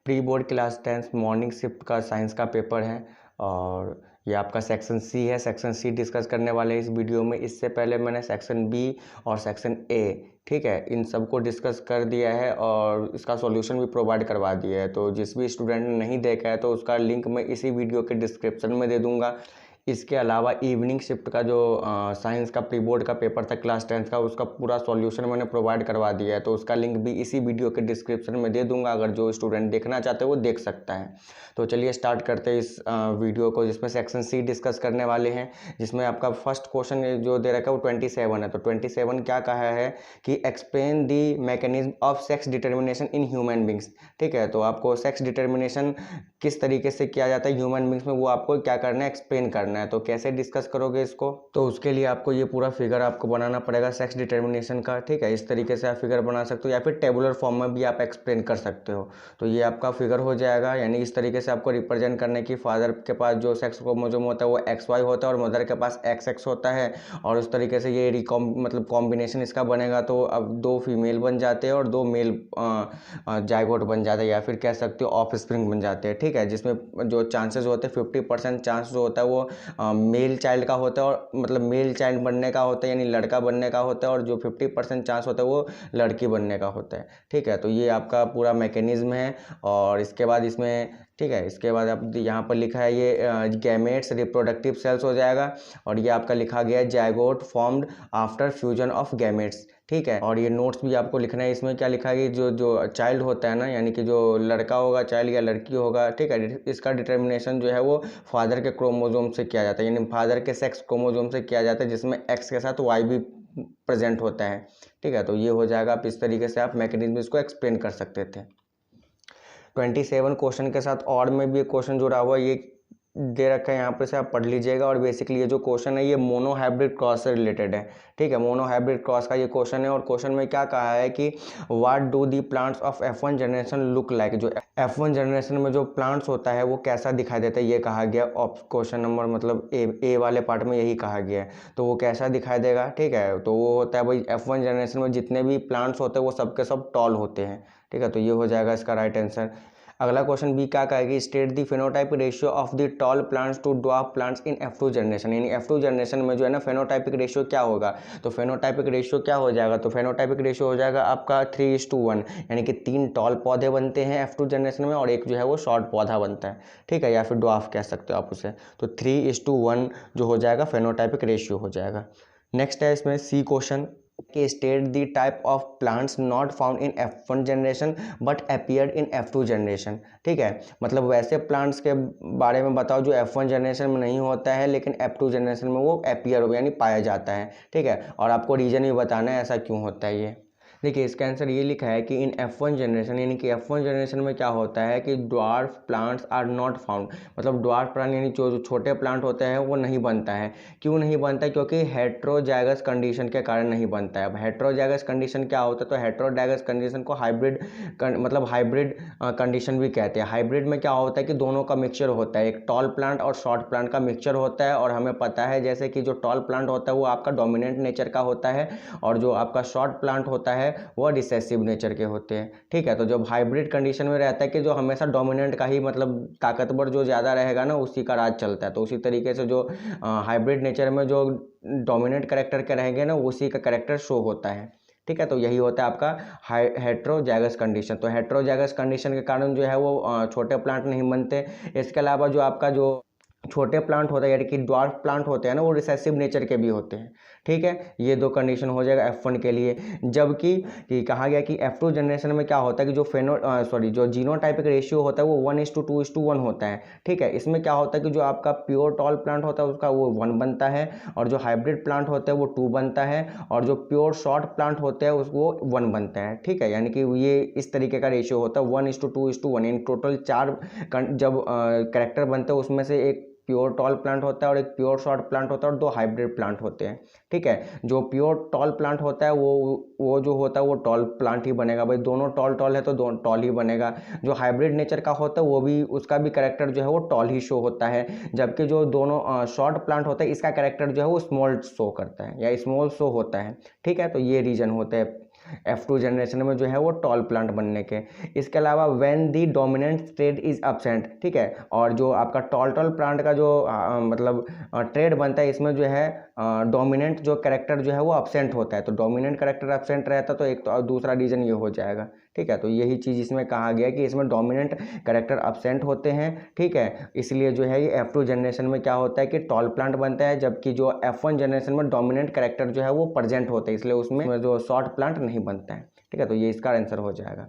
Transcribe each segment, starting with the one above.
Pre board class 10 morning shift का science का paper है और ये आपका सेक्शन सी है। सेक्शन सी डिस्कस करने वाले हैं इस वीडियो में। इससे पहले मैंने सेक्शन बी और सेक्शन ए, ठीक है, इन सबको डिस्कस कर दिया है और इसका सॉल्यूशन भी प्रोवाइड करवा दिया है। तो जिस भी स्टूडेंट ने नहीं देखा है तो उसका लिंक मैं इसी वीडियो के डिस्क्रिप्शन में दे दूंगा। इसके अलावा इवनिंग शिफ्ट का जो साइंस का प्री बोर्ड का पेपर था क्लास 10 का, उसका पूरा सॉल्यूशन मैंने प्रोवाइड करवा दिया है। तो उसका लिंक भी इसी वीडियो के डिस्क्रिप्शन में दे दूंगा, अगर जो स्टूडेंट देखना चाहते हैं वो देख सकता है। तो चलिए स्टार्ट करते हैं इस वीडियो को, जिसमें सेक्शन सी डिस्कस करने वाले हैं। जिसमें आपका फर्स्ट क्वेश्चन जो दे रखा है वो 27 है। तो 27 क्या कहा है कि explain the mechanism of sex determination in human beings. ठीक है, तो आपको सेक्स डिटर्मिनेशन किस तरीके से किया जाता है ह्यूमन बींग्स में, वो आपको क्या करना है, एक्सप्लेन करना है। तो कैसे डिस्कस करोगे इसको, तो उसके लिए आपको ये पूरा फिगर आपको बनाना पड़ेगा सेक्स डिटर्मिनेशन का। ठीक है, इस तरीके से आप फिगर बना सकते हो या फिर टेबुलर फॉर्म में भी आप एक्सप्लेन कर सकते हो। तो ये आपका फिगर हो जाएगा, यानी इस तरीके से आपको रिप्रेजेंट करने की फादर के पास जो सेक्स क्रोमोसोम होता है वो XY होता है और मदर के पास XX होता है। और उस तरीके से ये मतलब कॉम्बिनेशन इसका बनेगा। तो अब 2 फीमेल बन जाते हैं और 2 मेल जाइगोट बन जाता है, या फिर कह सकते हो ऑफ स्प्रिंग बन जाते हैं। ठीक है, जिसमें जो चांसेस होते हैं 50% चांस जो होता है वो मेल चाइल्ड का होता है, और मतलब मेल चाइल्ड बनने का होता है यानी लड़का बनने का होता है, और जो 50% चांस होता है वो लड़की बनने का होता है। ठीक है, तो ये आपका पूरा मैकेनिज्म है। और इसके बाद इसमें, ठीक है, इसके बाद आप यहाँ पर लिखा है ये गैमेट्स रिप्रोडक्टिव सेल्स हो जाएगा। और ये आपका लिखा गया है zygote formed after fusion of gametes. ठीक है, और ये नोट्स भी आपको लिखना है। इसमें क्या लिखा है कि जो चाइल्ड होता है ना, यानी कि जो लड़का होगा चाइल्ड या लड़की होगा, ठीक है, इसका डिटर्मिनेशन जो है वो फादर के क्रोमोसोम से किया जाता है, यानी फादर के सेक्स क्रोमोसोम से किया जाता है, जिसमें एक्स के साथ वाई भी प्रेजेंट होता है। ठीक है, तो ये हो जाएगा। आप इस तरीके से आप मैकेनिज्म इसको एक्सप्लेन कर सकते थे। 27 क्वेश्चन के साथ और में भी एक क्वेश्चन जुड़ा हुआ ये दे रखा है यहाँ पे से, आप पढ़ लीजिएगा। और बेसिकली ये जो क्वेश्चन है ये मोनो हाइब्रिड क्रॉस से रिलेटेड है। ठीक है, मोनो हाइब्रिड क्रॉस का ये क्वेश्चन है। और क्वेश्चन में क्या कहा है कि what do the plants of F1 generation look like. जो F1 जनरेशन में जो प्लांट्स होता है वो कैसा दिखाई देता है, ये कहा गया। क्वेश्चन नंबर मतलब ए वाले पार्ट में यही कहा गया है। तो वो कैसा दिखाई देगा, ठीक है, तो वो होता है भाई F1 जनरेशन में जितने भी प्लांट्स होते हैं वो सबके सब टॉल होते हैं। ठीक है, तो ये हो जाएगा इसका राइट आंसर। अगला क्वेश्चन बी क्या कहेगी, state the phenotypic ratio of the tall plants to dwarf plants in F2 generation. यानी F2 जनरेशन में जो है ना फेनोटाइपिक रेशियो क्या होगा। तो फेनोटाइपिक रेशियो क्या हो जाएगा, तो फेनोटाइपिक रेशियो हो जाएगा आपका 3:1, यानी कि 3 टॉल पौधे बनते हैं F2 जनरेशन में और एक जो है वो शॉर्ट पौधा बनता है। ठीक है, या फिर ड्वार्फ कह सकते हो आप उसे। तो 3:1 जो हो जाएगा फेनोटाइपिक रेशियो हो जाएगा। नेक्स्ट है इसमें सी क्वेश्चन कि state the type of plants not found in F1 generation but appeared in F2 generation. ठीक है, मतलब वैसे प्लांट्स के बारे में बताओ जो F1 जनरेशन में नहीं होता है लेकिन F2 जनरेशन में वो अपीयर हो यानी पाया जाता है। ठीक है, और आपको रीजन भी बताना है ऐसा क्यों होता है ये। देखिए इसका आंसर ये लिखा है कि इन F1 जनरेशन, यानी कि F1 जनरेशन में क्या होता है कि dwarf plants are not found. मतलब ड्वार्फ प्लांट यानी जो छोटे प्लांट होते हैं वो नहीं बनता है। क्यों नहीं बनता है, क्योंकि हेट्रोजाइगस कंडीशन के कारण नहीं बनता है। अब हेट्रोजाइगस कंडीशन क्या होता है, तो हेट्रोजाइगस कंडीशन को हाइब्रिड मतलब हाइब्रिड कंडीशन भी कहते हैं। हाइब्रिड में क्या होता है कि दोनों का मिक्सचर होता है, एक टॉल प्लांट और शॉर्ट प्लांट का मिक्सचर होता है। और हमें पता है जैसे कि जो टॉल प्लांट होता है वो आपका डोमिनेंट नेचर का होता है और जो आपका शॉर्ट प्लांट होता है वो रिसेसिव नेचर के होते हैं। ठीक है, तो जब हाइब्रिड कंडीशन में रहता है कि जो हमेशा डोमिनेंट का ही मतलब ताकतवर जो ज़्यादा रहेगा ना उसी का राज चलता है। तो उसी तरीके से जो हाइब्रिड नेचर में जो डोमिनेंट कैरेक्टर के रहेंगे ना उसी का कैरेक्टर शो होता है। ठीक है, तो यही होता है आपका हेट्रोजाइगस कंडीशन। तो हेट्रोजाइगस कंडीशन के कारण जो है वो छोटे प्लांट नहीं बनते। इसके अलावा जो आपका जो छोटे प्लांट होता है यानी कि ड्वार्फ प्लांट होते हैं ना वो रिसेसिव नेचर के भी होते हैं। ठीक है, ये 2 कंडीशन हो जाएगा F1 के लिए। जबकि कहा गया कि F2 जनरेशन में क्या होता है कि जो जो जीनोटाइपिक रेशियो होता है वो 1:2:1 होता है। ठीक है, इसमें क्या होता है कि जो आपका प्योर टॉल प्लांट होता है उसका वो 1 बनता है और जो हाइब्रिड प्लांट होता है वो 2 बनता है और जो प्योर शॉर्ट प्लांट होते हैं उसको 1 बनता है। ठीक है, यानी कि ये इस तरीके का रेशियो होता है 1:2:1, यानी टोटल 4 जब कैरेक्टर बनते हैं उसमें से एक प्योर टॉल प्लांट होता है और एक प्योर शॉर्ट प्लांट होता है और 2 हाइब्रिड प्लांट होते हैं। ठीक है, जो प्योर टॉल प्लांट होता है वो जो होता है वो टॉल प्लांट ही बनेगा भाई, दोनों टॉल है तो दोनों टॉल ही बनेगा। जो हाइब्रिड नेचर का होता है वो भी उसका भी कैरेक्टर जो है वो टॉल ही शो होता है। जबकि जो दोनों शॉर्ट प्लांट होता है इसका कैरेक्टर जो है वो स्मॉल शो करता है या स्मॉल शो होता है। ठीक है, तो ये रीजन होता है। F2 जनरेशन में जो है वो टॉल प्लांट बनने के। इसके अलावा when the dominant trade is absent, ठीक है, और जो आपका टॉल प्लांट का जो मतलब ट्रेड बनता है, इसमें जो है डोमिनेंट जो कैरेक्टर जो है वो एब्सेंट होता है। तो डोमिनेंट कैरेक्टर एब्सेंट रहता तो एक तो दूसरा रीजन ये हो जाएगा, ठीक है। तो यही चीज़ इसमें कहा गया कि इसमें डोमिनेंट कैरेक्टर एब्सेंट होते हैं, ठीक है, इसलिए जो है ये F2 जनरेशन में क्या होता है कि टॉल प्लांट बनता है, जबकि जो F1 जनरेशन में डोमिनेंट कैरेक्टर जो है वो प्रेजेंट होते हैं, इसलिए उसमें जो शॉर्ट प्लांट नहीं बनता है, ठीक है। तो ये इसका आंसर हो जाएगा।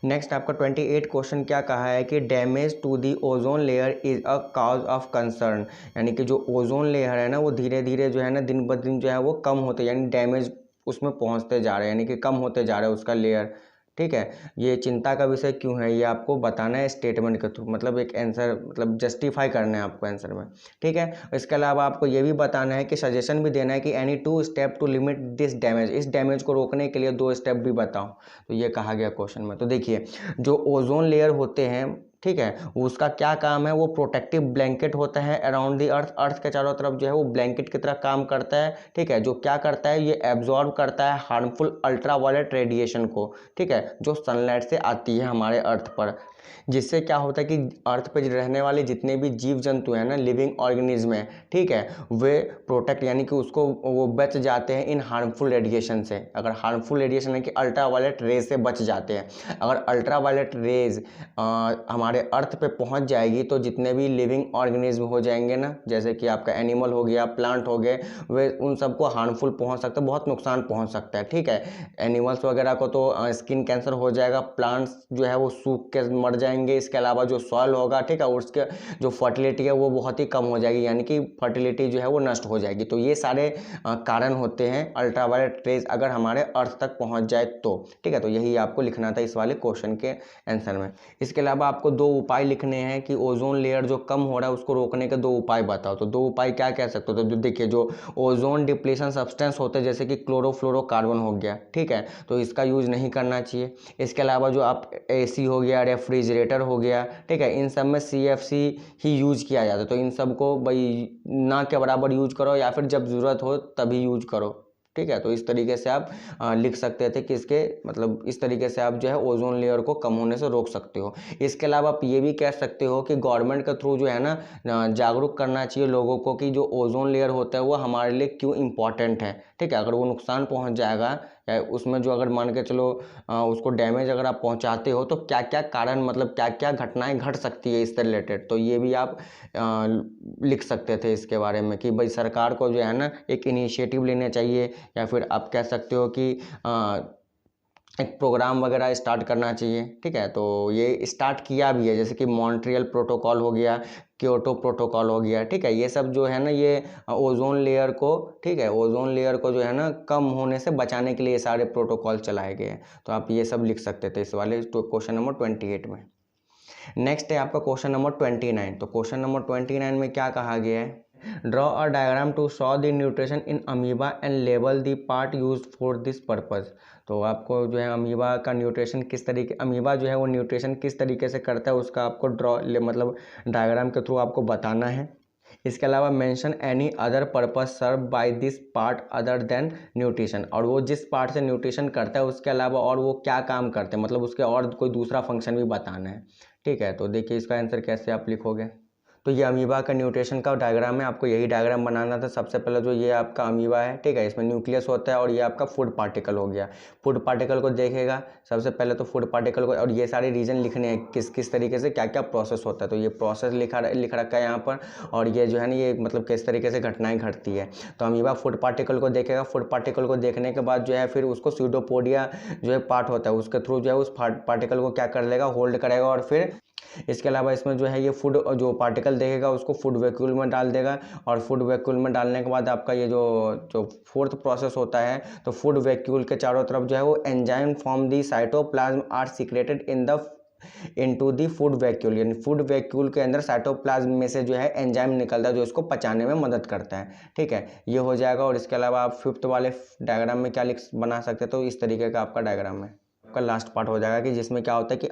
नेक्स्ट आपका 28 क्वेश्चन क्या कहा है कि damage to the ozone layer is a cause of concern, यानी कि जो ओजोन लेयर है ना वो धीरे धीरे जो है ना दिन ब दिन जो है वो कम होते, यानी डैमेज उसमें पहुंचते जा रहे हैं, यानी कि कम होते जा रहा है उसका लेयर, ठीक है। ये चिंता का विषय क्यों है ये आपको बताना है स्टेटमेंट के थ्रू, मतलब एक आंसर मतलब जस्टिफाई करना है आपको आंसर में, ठीक है। इसके अलावा आपको ये भी बताना है कि सजेशन भी देना है कि any 2 step to limit this damage, इस डैमेज को रोकने के लिए 2 स्टेप भी बताओ। तो ये कहा गया क्वेश्चन में। तो देखिए जो ओजोन लेयर होते हैं, ठीक है, उसका क्या काम है, वो प्रोटेक्टिव ब्लैंकेट होता है अराउंड दी अर्थ, अर्थ के चारों तरफ जो है वो ब्लैंकेट की तरह काम करता है, ठीक है। जो क्या करता है, ये एब्जॉर्ब करता है हार्मफुल अल्ट्रावायलेट रेडिएशन को, ठीक है, जो सनलाइट से आती है हमारे अर्थ पर, जिससे क्या होता है कि अर्थ पे रहने वाले जितने भी जीव जंतु हैं ना, लिविंग ऑर्गेनिज्म है, ठीक है, वे प्रोटेक्ट यानी कि उसको वो बच जाते हैं इन हार्मफुल रेडिएशन से। अगर हार्मफुल रेडिएशन है कि अल्ट्रावायलेट रेज से बच जाते हैं। अगर अल्ट्रावायलेट रेज हमारे अर्थ पे पहुंच जाएगी तो जितने भी लिविंग ऑर्गेनिज्म हो जाएंगे ना, जैसे कि आपका एनिमल हो गया, प्लांट हो गए, वे उन सबको हार्मफुल पहुंच सकता है, बहुत नुकसान पहुंच सकता है, ठीक है। एनिमल्स वगैरह को तो स्किन कैंसर हो जाएगा, प्लांट्स जो है वो सूख के मर जाएंगे। इसके अलावा जो सॉइल होगा, ठीक है, उसके जो फर्टिलिटी है वो बहुत ही कम हो जाएगी, यानी कि फर्टिलिटी जो है वो नष्ट हो जाएगी। तो ये सारे कारण होते हैं अल्ट्रावायलेट रेज अगर हमारे अर्थ तक पहुंच जाए तो, ठीक है। तो यही आपको लिखना था इस वाले क्वेश्चन के आंसर में। इसके अलावा आपको 2 उपाय लिखने हैं कि ओजोन लेयर जो कम हो रहा है उसको रोकने के 2 उपाय बताओ। तो 2 उपाय क्या कह सकते हो, तो देखिए जो ओजोन डिप्लीशन सब्सटेंस होते हैं जैसे कि क्लोरोफ्लोरोकार्बन हो गया, ठीक है, तो इसका यूज नहीं करना चाहिए। इसके अलावा जो आप AC हो गया, रेफ्रिजरेटर हो गया, ठीक है, इन सब में CFC ही यूज किया जाता है। तो इन सब को भाई ना के बराबर यूज करो या फिर जब ज़रूरत हो तभी यूज करो, ठीक है। तो इस तरीके से आप लिख सकते थे कि इसके मतलब इस तरीके से आप जो है ओजोन लेयर को कम होने से रोक सकते हो। इसके अलावा आप ये भी कह सकते हो कि गवर्नमेंट के थ्रू जो है ना जागरूक करना चाहिए लोगों को कि जो ओजोन लेयर होता है वो हमारे लिए क्यों इम्पॉर्टेंट है, ठीक है। अगर वो नुकसान पहुंच जाएगा या उसमें जो अगर मान के चलो उसको डैमेज अगर आप पहुंचाते हो तो क्या क्या कारण मतलब क्या क्या घटनाएं घट सकती है इससे रिलेटेड, तो ये भी आप लिख सकते थे इसके बारे में कि भाई सरकार को जो है ना एक इनिशिएटिव लेना चाहिए, या फिर आप कह सकते हो कि एक प्रोग्राम वगैरह स्टार्ट करना चाहिए, ठीक है। तो ये स्टार्ट किया भी है, जैसे कि मॉन्ट्रियल प्रोटोकॉल हो गया, क्योटो प्रोटोकॉल हो गया, ठीक है। ये सब जो है ना ये ओजोन लेयर को, ठीक है, ओजोन लेयर को जो है ना कम होने से बचाने के लिए ये सारे प्रोटोकॉल चलाए गए हैं। तो आप ये सब लिख सकते थे इस वाले क्वेश्चन नंबर 28 में। नेक्स्ट है आपका क्वेश्चन नंबर 29। तो क्वेश्चन नंबर 29 में क्या कहा गया है, draw a diagram to show the nutrition in amoeba and label the part use for this purpose. तो आपको जो है अमीबा का न्यूट्रिशन किस तरीके, अमीबा जो है वो न्यूट्रिशन किस तरीके से करता है उसका आपको मतलब डायग्राम के थ्रू आपको बताना है। इसके अलावा mention any other purpose serve by this part other than nutrition, और वो जिस पार्ट से न्यूट्रिशन करता है उसके अलावा और वो क्या काम करते हैं, मतलब उसके और कोई दूसरा फंक्शन भी बताना है, ठीक है। तो देखिए इसका आंसर कैसे आप लिखोगे। तो ये अमीबा का न्यूट्रिशन का डायग्राम है, आपको यही डायग्राम बनाना था। सबसे पहले जो ये आपका अमीबा है, ठीक है, इसमें न्यूक्लियस होता है और ये आपका फूड पार्टिकल हो गया। फूड पार्टिकल को देखेगा सबसे पहले तो फूड पार्टिकल को, और ये सारे रीजन लिखने हैं किस किस तरीके से क्या क्या प्रोसेस होता है। तो ये प्रोसेस लिख रखा है यहाँ पर, और ये जो है ना ये मतलब किस तरीके से घटनाएं घटती है। तो अमीबा फूड पार्टिकल को देखेगा, फूड पार्टिकल को देखने के बाद जो है फिर उसको स्यूडोपोडिया जो है पार्ट होता है उसके थ्रू जो है उस पार्टिकल को क्या कर लेगा, होल्ड करेगा, और फिर इसके अलावा इसमें जो है ये फूड जो पार्टिकल देखेगा उसको फूड वैक्यूल में डाल देगा, और फूड वैक्यूल में डालने के बाद आपका ये जो फोर्थ प्रोसेस होता है, तो फूड वैक्यूल के चारों तरफ जो है वो enzyme from the cytoplasm are secreted into the food vacuole, यानी फूड वैक्यूल के अंदर साइटोप्लाज्म में से जो है एंजाइम निकलता है जो इसको पचाने में मदद करता है, ठीक है, ये हो जाएगा। और इसके अलावा आप फिफ्थ वाले डायग्राम में क्या बना सकते हैं, तो इस तरीके का आपका डायग्राम है। आपका लास्ट पार्ट हो जाएगा कि जिसमें क्या होता है कि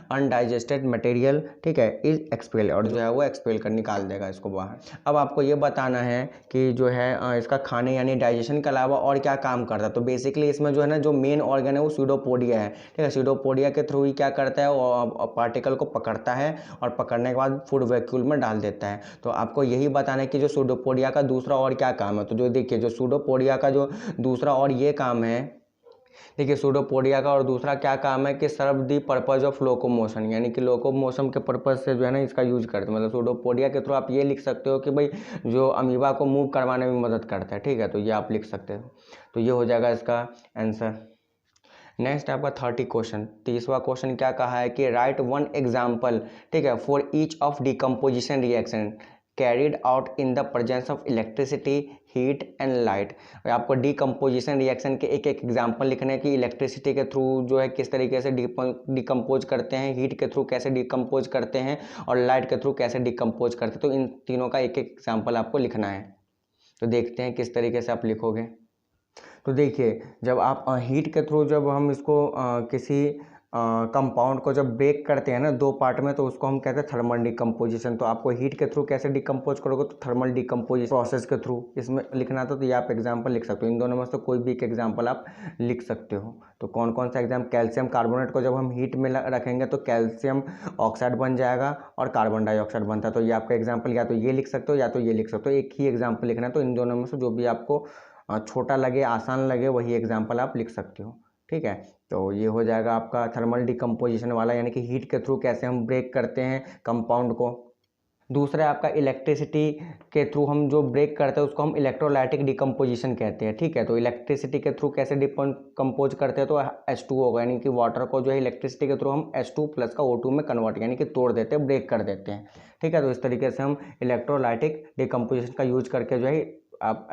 अनडाइजेस्टेड मटेरियल, ठीक है, इज एक्सपेल, और जो है वो एक्सपेल कर निकाल देगा इसको बाहर। अब आपको ये बताना है कि जो है इसका खाने यानी डाइजेशन के अलावा और क्या काम करता है। तो बेसिकली इसमें जो है ना जो मेन ऑर्गन है वो स्यूडोपोडिया है, ठीक है। स्यूडोपोडिया के थ्रू ही क्या करता है, वो पार्टिकल को पकड़ता है और पकड़ने के बाद फूड वैक्यूल में डाल देता है। तो आपको यही बताना है कि जो स्यूडोपोडिया का दूसरा और क्या काम है। तो जो देखिए जो स्यूडोपोडिया का जो दूसरा और ये काम है, देखिए स्यूडोपोडिया का और दूसरा क्या काम है कि सर्व दी पर्पज ऑफ लोकोमोशन, यानी कि लोकोमोशन के पर्पज से जो है ना इसका यूज करते हैं। मतलब स्यूडोपोडिया के थ्रू आप ये लिख सकते हो कि भाई जो अमीबा को मूव करवाने में मदद करता है, ठीक है। तो ये आप लिख सकते हो। तो ये हो जाएगा इसका आंसर। नेक्स्ट आपका 30 क्वेश्चन, 30वां क्वेश्चन क्या कहा है कि राइट वन एग्जाम्पल, ठीक है, for each of decomposition reaction carried out in the presence of electricity, heat and light. आपको डिकम्पोजिशन रिएक्शन के एक एक एग्जाम्पल लिखने हैं कि इलेक्ट्रिसिटी के थ्रू जो है किस तरीके से डिकम्पोज करते हैं, हीट के थ्रू कैसे डिकम्पोज करते हैं और लाइट के थ्रू कैसे डिकम्पोज करते हैं। तो इन तीनों का एक एक एग्जाम्पल आपको लिखना है। तो देखते हैं किस तरीके से आप लिखोगे। तो देखिए जब आप हीट के थ्रू जब हम इसको किसी कंपाउंड को जब ब्रेक करते हैं ना दो पार्ट में, तो उसको हम कहते हैं थर्मल डिकम्पोजिशन। तो आपको हीट के थ्रू कैसे डिकम्पोज करोगे, तो थर्मल डिकम्पोजिशन प्रोसेस के थ्रू इसमें लिखना था। तो ये आप एग्जांपल लिख सकते हो, इन दोनों में से कोई भी एक एग्जांपल आप लिख सकते हो। तो कौन कौन सा एग्जाम, कैल्शियम कार्बोनेट को जब हम हीट में रखेंगे तो कैल्शियम ऑक्साइड बन जाएगा और कार्बन डाइऑक्साइड बनता है। तो ये आपका एग्जाम्पल या तो ये लिख सकते हो या तो ये लिख सकते हो, एक ही एग्जाम्पल लिखना है। तो इन दोनों में से जो भी आपको छोटा लगे, आसान लगे, वही एग्जाम्पल आप लिख सकते हो, ठीक है। तो ये हो जाएगा आपका थर्मल डिकम्पोजिशन वाला, यानी कि हीट के थ्रू कैसे हम ब्रेक करते हैं कंपाउंड को। दूसरा है आपका इलेक्ट्रिसिटी के थ्रू हम जो ब्रेक करते हैं उसको हम इलेक्ट्रोलाइटिक डिकम्पोजिशन कहते हैं, ठीक है। तो इलेक्ट्रिसिटी के थ्रू कैसे डिकम्पोज करते हैं, तो H2 होगा, यानी कि वाटर को जो है इलेक्ट्रिसिटी के थ्रू हम H2 प्लस का O2 में कन्वर्ट यानी कि तोड़ देते हैं, ब्रेक कर देते हैं, ठीक है। तो इस तरीके से हम इलेक्ट्रोलाइटिक डिकम्पोजिशन का यूज करके जो है आप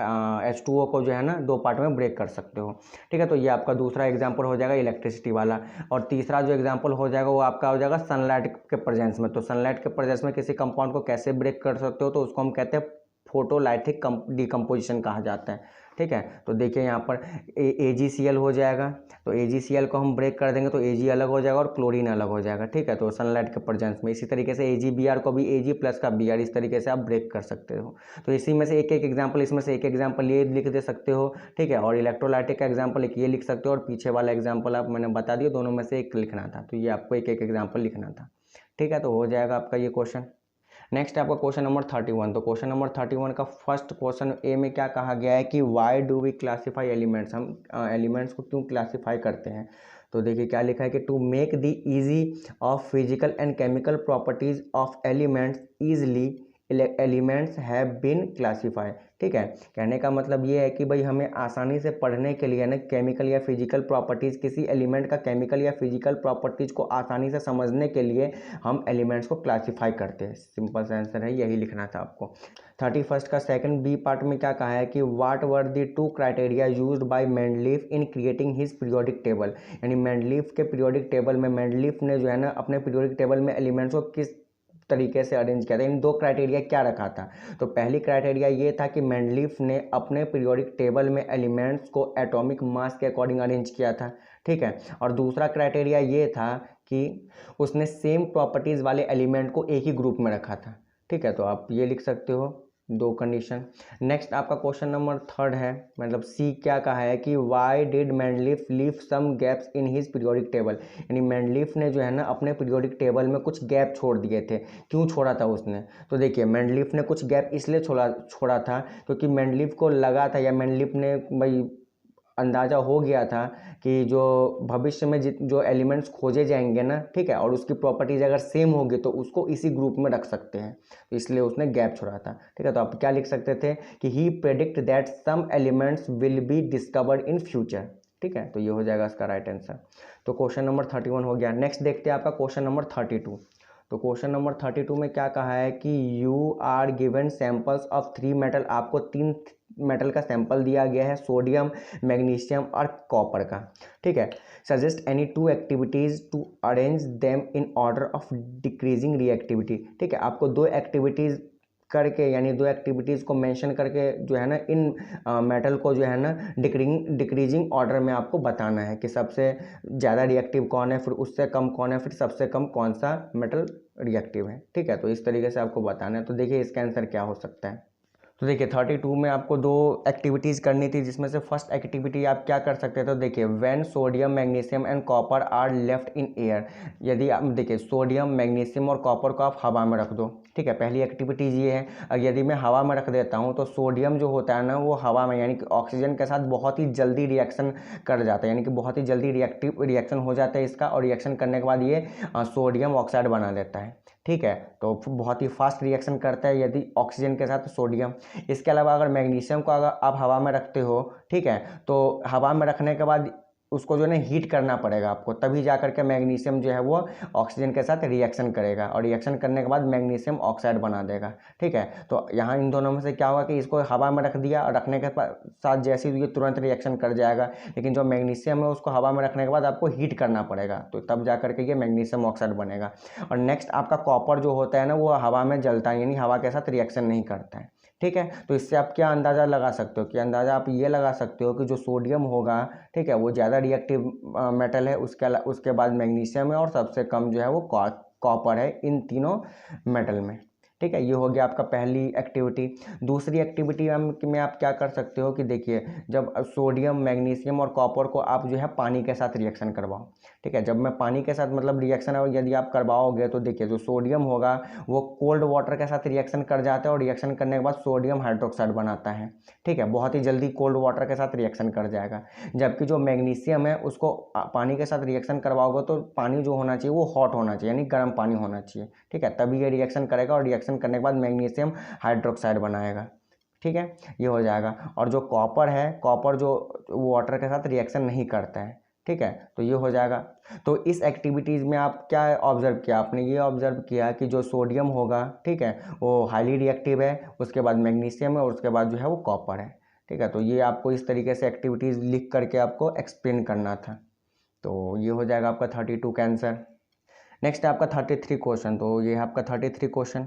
H2O को जो है ना दो पार्ट में ब्रेक कर सकते हो, ठीक है। तो ये आपका दूसरा एग्जांपल हो जाएगा इलेक्ट्रिसिटी वाला। और तीसरा जो एग्जांपल हो जाएगा वो आपका हो जाएगा सनलाइट के प्रेजेंस में। तो सनलाइट के प्रेजेंस में किसी कंपाउंड को कैसे ब्रेक कर सकते हो, तो उसको हम कहते हैं फोटोलाइटिक डिकम्पोजिशन कहा जाता है, ठीक है। तो देखिए यहाँ पर AgCl हो जाएगा। तो AgCl को हम ब्रेक कर देंगे तो Ag अलग हो जाएगा और क्लोरीन अलग हो जाएगा, ठीक है। तो सनलाइट के प्रेजेंस में इसी तरीके से AgBr को भी Ag प्लस का Br इस तरीके से आप ब्रेक कर सकते हो। तो इसी में से एक एक एग्जाम्पल, इसमें से एक एग्जाम्पल ये लिख दे सकते हो, ठीक है। और इलेक्ट्रोलाइटिक का एग्जाम्पल एक ये लिख सकते हो और पीछे वाला एग्जाम्पल आप मैंने बता दिया, दोनों में से एक लिखना था। तो ये आपको एक एक एग्जाम्पल लिखना था, ठीक है। तो हो जाएगा आपका ये क्वेश्चन। नेक्स्ट आपका क्वेश्चन नंबर 31। तो क्वेश्चन नंबर 31 का फर्स्ट क्वेश्चन ए में क्या कहा गया है कि why do we classify elements, हम एलिमेंट्स को क्यों क्लासीफाई करते हैं। तो देखिए क्या लिखा है कि to make the easy of physical and chemical properties of elements easily elements have been classify, ठीक है। कहने का मतलब ये है कि भाई हमें आसानी से पढ़ने के लिए ना केमिकल या फिजिकल प्रॉपर्टीज़, किसी एलिमेंट का केमिकल या फिजिकल प्रॉपर्टीज़ को आसानी से समझने के लिए हम एलिमेंट्स को क्लासीफाई करते हैं। सिंपल सा आंसर है, यही लिखना था आपको। 31 का सेकंड बी पार्ट में क्या कहा है कि what were the two criteria used by Mendeleev in creating his periodic table, यानी मेंडलीफ के पीरियोडिक टेबल में मेंडलीफ ने जो है ना अपने पीरियोडिक टेबल में एलिमेंट्स को किस तरीके से अरेंज किया था, इन दो क्राइटेरिया क्या रखा था। तो पहली क्राइटेरिया ये था कि मेंडलीफ ने अपने पीरियोडिक टेबल में एलिमेंट्स को एटॉमिक मास के अकॉर्डिंग अरेंज किया था, ठीक है। और दूसरा क्राइटेरिया ये था कि उसने सेम प्रॉपर्टीज़ वाले एलिमेंट को एक ही ग्रुप में रखा था, ठीक है। तो आप ये लिख सकते हो दो कंडीशन। नेक्स्ट आपका क्वेश्चन नंबर 3 है, मतलब सी क्या कहा है कि why did Mendeleev leave some gaps in his periodic table, यानी मेंडलीफ ने जो है ना अपने पीरियोडिक टेबल में कुछ गैप छोड़ दिए थे। क्यों छोड़ा था उसने, तो देखिए मेंडलीफ ने कुछ गैप इसलिए छोड़ा था क्योंकि मेंडलीफ को लगा था, या मेंडलीफ ने भाई अंदाज़ा हो गया था कि जो भविष्य में जो एलिमेंट्स खोजे जाएंगे ना, ठीक है, और उसकी प्रॉपर्टीज अगर सेम होगी तो उसको इसी ग्रुप में रख सकते हैं, तो इसलिए उसने गैप छोड़ा था, ठीक है। तो आप क्या लिख सकते थे कि he predict that some elements will be discovered in future, ठीक है। तो ये हो जाएगा इसका राइट आंसर। तो क्वेश्चन नंबर 31 हो गया। नेक्स्ट देखते हैं आपका क्वेश्चन नंबर 32। तो क्वेश्चन नंबर 32 में क्या कहा है कि you are given samples of 3 metal, आपको 3 मेटल का सैंपल दिया गया है, सोडियम, मैग्नीशियम और कॉपर का, ठीक है। Suggest any 2 activities to arrange them in order of decreasing reactivity, ठीक है। आपको 2 एक्टिविटीज़ करके, यानी दो एक्टिविटीज़ को मेंशन करके जो है ना इन मेटल को जो है ना डिक्रीजिंग ऑर्डर में आपको बताना है कि सबसे ज़्यादा रिएक्टिव कौन है, फिर उससे कम कौन है, फिर सबसे कम कौन सा मेटल रिएक्टिव है। ठीक है, तो इस तरीके से आपको बताना है। तो देखिए इसका आंसर क्या हो सकता है। तो देखिए 32 में आपको दो एक्टिविटीज़ करनी थी, जिसमें से फर्स्ट एक्टिविटी आप क्या कर सकते थे। तो देखिए when sodium magnesium and copper are left in air, यदि आप देखिए सोडियम मैग्नीशियम और कॉपर को आप हवा में रख दो। ठीक है, पहली एक्टिविटीज़ ये है। और यदि मैं हवा में रख देता हूँ तो सोडियम जो होता है ना वो हवा में यानी कि ऑक्सीजन के साथ बहुत ही जल्दी रिएक्शन कर जाता है, यानी कि बहुत ही जल्दी रिएक्शन हो जाता है इसका, और रिएक्शन करने के बाद ये सोडियम ऑक्साइड बना देता है। ठीक है, तो बहुत ही फास्ट रिएक्शन करता है यदि ऑक्सीजन के साथ सोडियम। इसके अलावा अगर मैग्नीशियम को अगर आप हवा में रखते हो, ठीक है, तो हवा में रखने के बाद उसको जो है ना हीट करना पड़ेगा आपको, तभी जा करके मैग्नीशियम जो है वो ऑक्सीजन के साथ रिएक्शन करेगा, और रिएक्शन करने के बाद मैग्नीशियम ऑक्साइड बना देगा। ठीक है, तो यहाँ इन दोनों में से क्या होगा कि इसको हवा में रख दिया, और रखने के साथ जैसे ही ये तुरंत रिएक्शन कर जाएगा, लेकिन जो मैग्नीशियम है उसको हवा में रखने के बाद आपको हीट करना पड़ेगा, तो तब जा करके ये मैग्नीशियम ऑक्साइड बनेगा। और नेक्स्ट आपका कॉपर जो होता है ना वो हवा में जलता है, यानी हवा के साथ रिएक्शन नहीं करता है। ठीक है, तो इससे आप क्या अंदाज़ा लगा सकते हो कि अंदाज़ा आप ये लगा सकते हो कि जो सोडियम होगा, ठीक है, वो ज़्यादा रिएक्टिव मेटल है, उसके बाद मैग्नीशियम है, और सबसे कम जो है वो कॉपर है इन तीनों मेटल में। ठीक है, ये हो गया आपका पहली एक्टिविटी। दूसरी एक्टिविटी में आप क्या कर सकते हो कि देखिए जब सोडियम मैग्नीशियम और कॉपर को आप जो है पानी के साथ रिएक्शन करवाओ। ठीक है, जब मैं पानी के साथ मतलब रिएक्शन यदि आप करवाओगे तो देखिए जो सोडियम होगा वो कोल्ड वाटर के साथ रिएक्शन कर जाता है, और रिएक्शन करने के बाद सोडियम हाइड्रोक्साइड बनाता है। ठीक है, बहुत ही जल्दी कोल्ड वाटर के साथ रिएक्शन कर जाएगा। जबकि जो मैग्नीशियम है उसको पानी के साथ रिएक्शन करवाओगे तो पानी जो होना चाहिए वो हॉट होना चाहिए, यानी गर्म पानी होना चाहिए। ठीक है, तभी ये रिएक्शन करेगा, और रिएक्शन करने के बाद मैग्नीशियम हाइड्रोक्साइड बनाएगा। ठीक है, ये हो जाएगा। और जो कॉपर है, कॉपर जो वाटर के साथ रिएक्शन नहीं करता है। ठीक है, तो ये हो जाएगा। तो इस एक्टिविटीज़ में आप क्या ऑब्जर्व किया, आपने ये ऑब्जर्व किया कि जो सोडियम होगा, ठीक है, वो हाईली रिएक्टिव है, उसके बाद मैग्नीशियम है, और उसके बाद जो है वो कॉपर है। ठीक है, तो ये आपको इस तरीके से एक्टिविटीज़ लिख करके आपको एक्सप्लेन करना था। तो ये हो जाएगा आपका 32 का आंसर। नेक्स्ट है आपका 33 क्वेश्चन। तो ये है आपका 33 क्वेश्चन।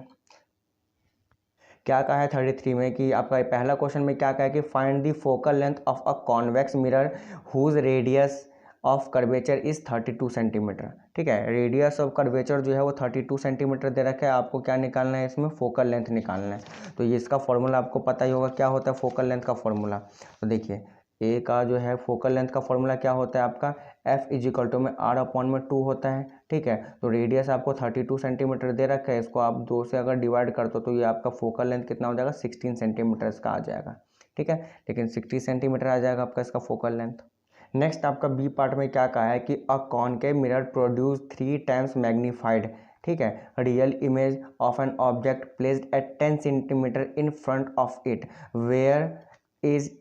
क्या कहा है 33 में कि आपका पहला क्वेश्चन में क्या कहा है कि find the focal length of a convex mirror whose radius of curvature is 32 centimetre. ठीक है, रेडियस ऑफ कर्वेचर जो है वो 32 सेंटीमीटर दे रखा है। आपको क्या निकालना है, इसमें फोकल लेंथ निकालना है। तो ये इसका फॉर्मूला आपको पता ही होगा, क्या होता है फोकल लेंथ का फॉर्मूला। तो देखिए ए का जो है फोकल लेंथ का फॉर्मूला क्या होता है आपका, एफ इजिकल टू में आर अपॉन में 2 होता है। ठीक है, तो रेडियस आपको 32 सेंटीमीटर दे रखा है, इसको आप 2 से अगर डिवाइड कर दो तो ये आपका फोकल लेंथ कितना हो जाएगा, 16 सेंटीमीटर का आ जाएगा। ठीक है, लेकिन 60 सेंटीमीटर आ जाएगा आपका इसका फोकल लेंथ। नेक्स्ट आपका बी पार्ट में क्या कहा है कि a concave mirror produce 3 times magnified, ठीक है, real image of an object placed at 10 centimetre in front of it, where is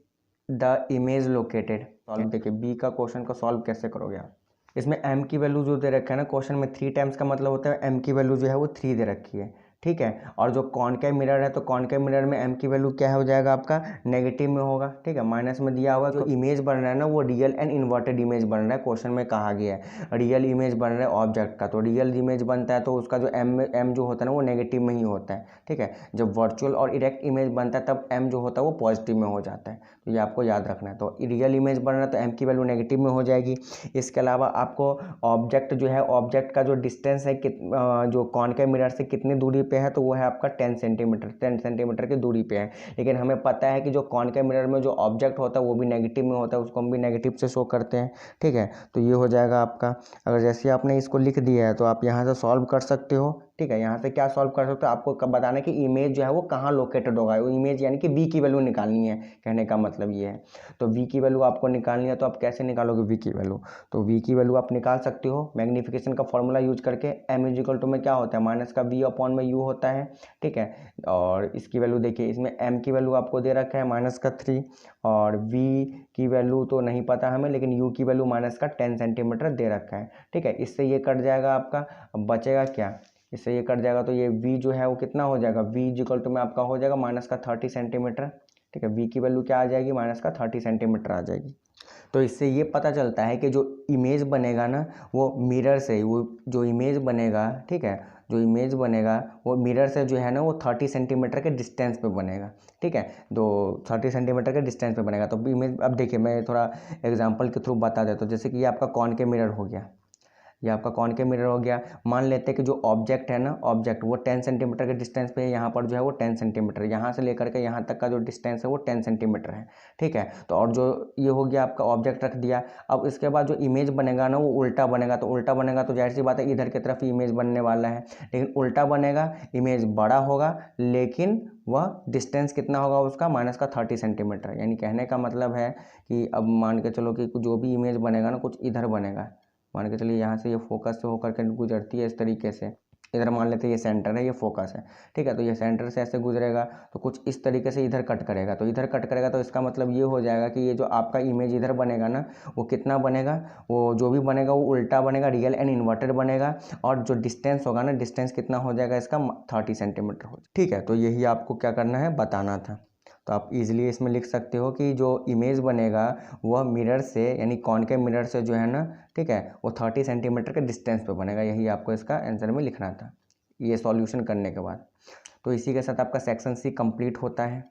the image located. Solve देखिए बी का क्वेश्चन को सॉल्व कैसे करोगे आप। इसमें एम की वैल्यू जो दे रखा है ना क्वेश्चन में, 3 टाइम्स का मतलब होता है एम की वैल्यू जो है वो 3 दे रखी है। ठीक है, और जो कॉनकेव मिरर है तो कॉनकेव मिरर में एम की वैल्यू क्या हो जाएगा आपका, नेगेटिव में होगा। ठीक है, माइनस में दिया हुआ। जो इमेज बन रहा है ना वो रियल एंड इन्वर्टेड इमेज बन रहा है, क्वेश्चन में कहा गया है रियल इमेज बन रहा है ऑब्जेक्ट का, तो रियल इमेज बनता है तो उसका जो एम जो होता है ना वो नेगेटिव में ही होता है। ठीक है, जब वर्चुअल और इरेक्ट इमेज बनता है तब एम जो होता है वो पॉजिटिव में हो जाता है, तो ये आपको याद रखना है। तो रियल इमेज बन रहा है तो एम की वैल्यू नेगेटिव में हो जाएगी। इसके अलावा आपको ऑब्जेक्ट जो है, ऑब्जेक्ट का जो डिस्टेंस है जो कॉनकेव मिरर से कितनी दूरी पे है, तो वो है आपका 10 सेंटीमीटर की दूरी पे है। लेकिन हमें पता है कि जो कॉनकेव मिरर में जो ऑब्जेक्ट होता है वो भी नेगेटिव में होता है, उसको हम भी नेगेटिव से शो करते हैं। ठीक है, तो ये हो जाएगा आपका। अगर जैसे आपने इसको लिख दिया है तो आप यहाँ से सॉल्व कर सकते हो। ठीक है, यहाँ से क्या सॉल्व कर सकते हो, आपको कब बताना है कि इमेज जो है वो कहाँ लोकेटेड होगा, वो इमेज यानी कि वी की वैल्यू निकालनी है, कहने का मतलब ये है। तो वी की वैल्यू आपको निकालनी है, तो आप कैसे निकालोगे वी की वैल्यू, तो वी की वैल्यू आप निकाल सकते हो मैग्नीफिकेशन का फॉर्मूला यूज करके। एम इजिकल टू में क्या होता है, माइनस का वी अपॉन में यू होता है। ठीक है, और इसकी वैल्यू देखिए, इसमें एम की वैल्यू आपको दे रखा है -3, और वी की वैल्यू तो नहीं पता हमें, लेकिन यू की वैल्यू -10 सेंटीमीटर दे रखा है। ठीक है, इससे ये कट जाएगा आपका, अब बचेगा क्या, इससे ये कट जाएगा तो ये v जो है वो कितना हो जाएगा, v इक्वल टू में आपका हो जाएगा -30 सेंटीमीटर। ठीक है, v की वैल्यू क्या आ जाएगी, -30 सेंटीमीटर आ जाएगी। तो इससे ये पता चलता है कि जो इमेज बनेगा ना वो मिरर से, वो जो इमेज बनेगा, ठीक है, जो इमेज बनेगा वो मिरर से जो है ना वो 30 सेंटीमीटर के डिस्टेंस पे बनेगा, ठीक है। तो 30 सेंटीमीटर के डिस्टेंस पे बनेगा। तो इमेज अब देखिए मैं थोड़ा एग्जांपल के थ्रू बता देता हूँ। जैसे कि ये आपका कॉनकेव मिरर हो गया, ये आपका कॉनकेव मिरर हो गया। मान लेते हैं कि जो ऑब्जेक्ट है ना, ऑब्जेक्ट वो 10 सेंटीमीटर के डिस्टेंस पे है, यहाँ पर जो है वो 10 सेंटीमीटर, यहाँ से लेकर के यहाँ तक का जो डिस्टेंस है वो 10 सेंटीमीटर है, ठीक है। तो और जो ये हो गया आपका ऑब्जेक्ट रख दिया। अब इसके बाद जो इमेज बनेगा ना वो उल्टा बनेगा। तो उल्टा बनेगा तो जाहिर सी बात है इधर की तरफ ही इमेज बनने वाला है, लेकिन उल्टा बनेगा, इमेज बड़ा होगा, लेकिन वह डिस्टेंस कितना होगा उसका, माइनस का 30 सेंटीमीटर। यानी कहने का मतलब है कि अब मान के चलो कि जो भी इमेज बनेगा ना कुछ इधर बनेगा। मान के चलिए यहाँ से ये फोकस से होकर के गुजरती है इस तरीके से, इधर मान लेते हैं ये सेंटर है, ये फोकस है, ठीक है। तो ये सेंटर से ऐसे गुजरेगा तो कुछ इस तरीके से इधर कट करेगा। तो इधर कट करेगा तो इसका मतलब ये हो जाएगा कि ये जो आपका इमेज इधर बनेगा ना वो कितना बनेगा, वो जो भी बनेगा वो उल्टा बनेगा, रियल एंड इन्वर्टेड बनेगा। और जो डिस्टेंस होगा ना, डिस्टेंस कितना हो जाएगा इसका, 30 सेंटीमीटर हो, ठीक है। तो यही आपको क्या करना है, बताना था। तो आप इजीली इसमें लिख सकते हो कि जो इमेज बनेगा वह मिरर से, यानी कॉनकेव मिरर से जो है ना, ठीक है, वो 30 सेंटीमीटर के डिस्टेंस पे बनेगा। यही आपको इसका आंसर में लिखना था ये सॉल्यूशन करने के बाद। तो इसी के साथ आपका सेक्शन सी कंप्लीट होता है।